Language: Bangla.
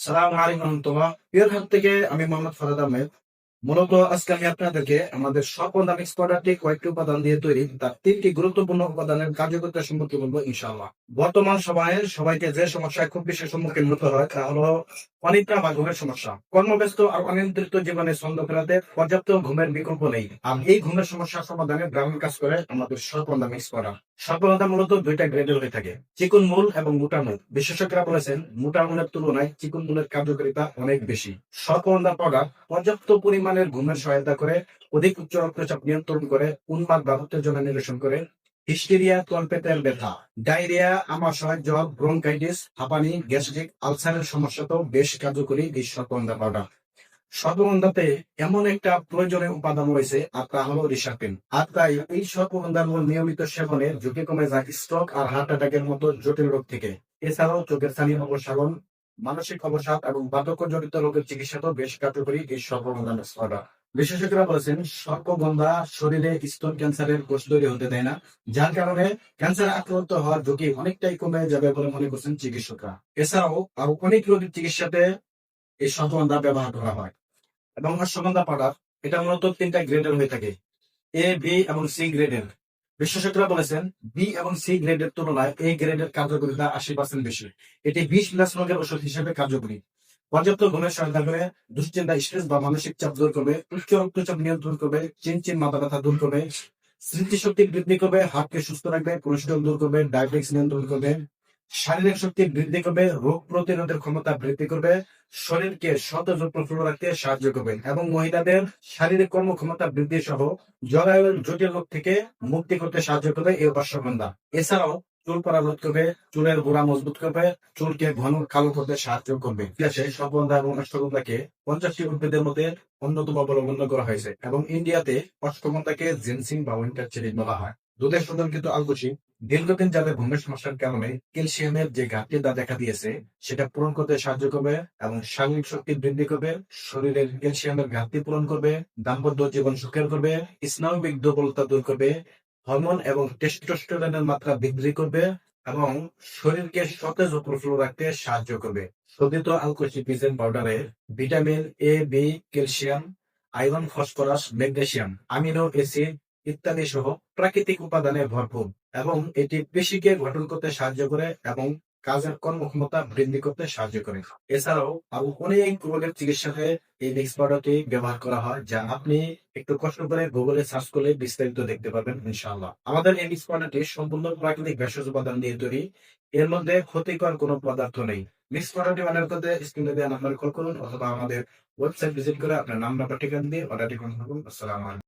সালাম আলাইকুম রহমতুল্লাহ। প্রিয় খাত থেকে আমি মোহাম্মদ ফরাদ আহমেদ। মূলত আজকে আমি আপনাদেরকে আমাদের সকল দামিক্স প্রোডাক্টটি কয়েকটি উপাদান দিয়ে তৈরি তার 3টি গুরুত্বপূর্ণ উপাদানের কার্যকারিতা সম্পর্কে বলবো ইনশাআল্লাহ। বর্তমান সময়ে সবাইকে যে সমস্যায় খুব বেশি সম্মুখীন হতে হয় তা হলো অনিদ্রা বা ঘুমের সমস্যা। কর্মব্যস্ত আর অনিয়ন্ত্রিত জীবনে ছন্দ ফেরাতে পর্যাপ্ত ঘুমের বিকল্প নেই। আর এই ঘুমের সমস্যার সমাধানে গ্রামীণ কাজ করে আমাদের সকল দামিক্স প্রোডাক্ট। সফলতা মূলত দুইটা গ্রেডের হয়ে থাকে, চিকন মূল এবং মোটা মূল। বিশেষজ্ঞরা বলেছেন মোটা মূলের তুলনায় চিকন মূলের কার্যকারিতা অনেক বেশি। স্বল্পন্দা প্রোডাক্ট পর্যাপ্ত পরিমাণের ঘুমের সহায়তা করে, অধিক উচ্চ রক্তচাপ নিয়ন্ত্রণ করে, উন্মাদ বা উত্তেজনা নিরসন করে, হিস্টেরিয়া, তলপেটের ব্যথা, ডায়রিয়া, আমাশয়, জ্বর, ব্রঙ্কাইটিস, হাঁপানি, গ্যাস্ট্রিক, আলসারের সমস্যাতেও বেশ কার্যকরী এই স্বল্পন্দা প্রোডাক্ট। স্বল্পমন্দাতে এমন একটা প্রয়োজনীয় উপাদান রয়েছে আর তা হলো রিসাপিন। আর তাই এই স্বল্পমন্দার নিয়মিত সেবনে ঝুঁকি কমে যায় স্ট্রোক আর হার্ট অ্যাটাকের মতো জটিল রোগ থেকে। এছাড়াও চোখের ছানি অপসারণ, মানসিক অবসাদ এবং বার্ধক্যজনিত রোগের চিকিৎসাতেও বেশ কার্যকরী এই স্বল্পমন্দা নুস্খাটা। বিশেষজ্ঞরা বলেছেন স্বল্পমন্দা শরীরে স্তন ক্যান্সারের কোষ তৈরি হতে দেয় না, যার কারণে ক্যান্সার আক্রান্ত হওয়ার ঝুঁকি অনেকটাই কমে যাবে বলে মনে করছেন চিকিৎসকরা। এছাড়াও আরো অনেক রোগের চিকিৎসাতে এই স্বল্পমন্দা ব্যবহার করা হয়। এবং অশ্বগন্ধা পাউডার এটা মূলত 3টা গ্রেডের হয়ে থাকে, এ, বি এবং সি গ্রেডের। বিশেষজ্ঞরা বলেছেন বি এবং সি গ্রেডের তুলনায় এই গ্রেডের কার্যকারিতা 80% বেশি। এটি 20+ রোগের ওষুধ হিসেবে কার্যকরী। পর্যাপ্ত ঘুমের সহায়তা করে, দুশ্চিন্তা, স্ট্রেস বা মানসিক চাপ দূর করবে, উচ্চ রক্তচাপ নিয়ন্ত্রণ করবে, চিনচিন মাথা ব্যথা দূর করবে, স্মৃতিশক্তি বৃদ্ধি করবে, হার্টকে সুস্থ রাখবে, কোলেস্টেরল দূর করবে, ডায়াবেটিস নিয়ন্ত্রণ করবে, শারীরিক শক্তি বৃদ্ধি করবে, রোগ প্রতিরোধের ক্ষমতা বৃদ্ধি করবে, শরীরকে সতেজ ও প্রফুল্ল রাখতে সাহায্য করবে এবং মহিলাদের শারীরিক কর্মক্ষমতা বৃদ্ধি সহ জরায়ুর জটিল রোগ থেকে মুক্তি করতে সাহায্য করবে এই অশ্বগন্ধা। এছাড়াও চুল পড়া রোধ করবে, চুলের গোড়া মজবুত করবে, চুলকে ঘন কালো করতে সাহায্য করবে। ইতিহাসে অশ্বগন্ধা এবং অশ্বগন্ধাকে 50টি উদ্ভিদের মধ্যে অন্যতম বলে গণ্য করা হয়েছে এবং ইন্ডিয়াতে অশ্বগন্ধাকে জেনসিং বা উইন্টার চেরি বলা হয়। দুধের সন্তানকৃত আলকুচি দীর্ঘদিন যাবে ঘুমের সমস্যার কারণে ক্যালসিয়ামের যে ঘাটতিটা দেখা দিয়েছে সেটা পূরণ করতে সাহায্য করবে এবং শারীরিক শক্তি বৃদ্ধি করবে, শরীরের ক্যালসিয়ামের ঘাটতি পূরণ করবে, দাম্পত্য জীবন সুখের করবে, স্নায়বিক দুর্বলতা দূর করবে, হরমোন এবং টেস্টোস্টেরনের মাত্রা বৃদ্ধি করবে এবং শরীরকে সতেজ ও প্রফুল্ল রাখতে সাহায্য করবে। শোধিত আলকুচি পিজেন পাউডারে vitamin A, B, calcium, iron, phosphorus, magnesium, amino acid ইত্যাদি সহ প্রাকৃতিক উপাদানে ভরপুর এবং এটি পেশিকে গঠন করতে সাহায্য করে এবং কাজের কর্মক্ষমতা বৃদ্ধি করতে সাহায্য করে। এছাড়াও আরো অনেক রোগের চিকিৎসাতে এই মিক্স পাউডারটি ব্যবহার করা হয়, যা আপনি একটু কষ্ট করে গুগলে সার্চ করলে বিস্তারিত দেখতে পারবেন ইনশাআল্লাহ। আমাদের এই মিক্স পাউডারটি সম্পূর্ণ প্রাকৃতিক ভেষজ উপাদান দিয়ে তৈরি, এর মধ্যে ক্ষতিকর কোনো পদার্থ নেই। মিক্স পাউডারটি অর্ডার করতে স্ক্রিনে দেওয়া নাম্বারে কল করুন অথবা আমাদের ওয়েবসাইট ভিজিট করে আপনার নাম, নাম্বার, ঠিকানা দিয়ে অর্ডারটি কনফার্ম করুন। আসসালামু আলাইকুম।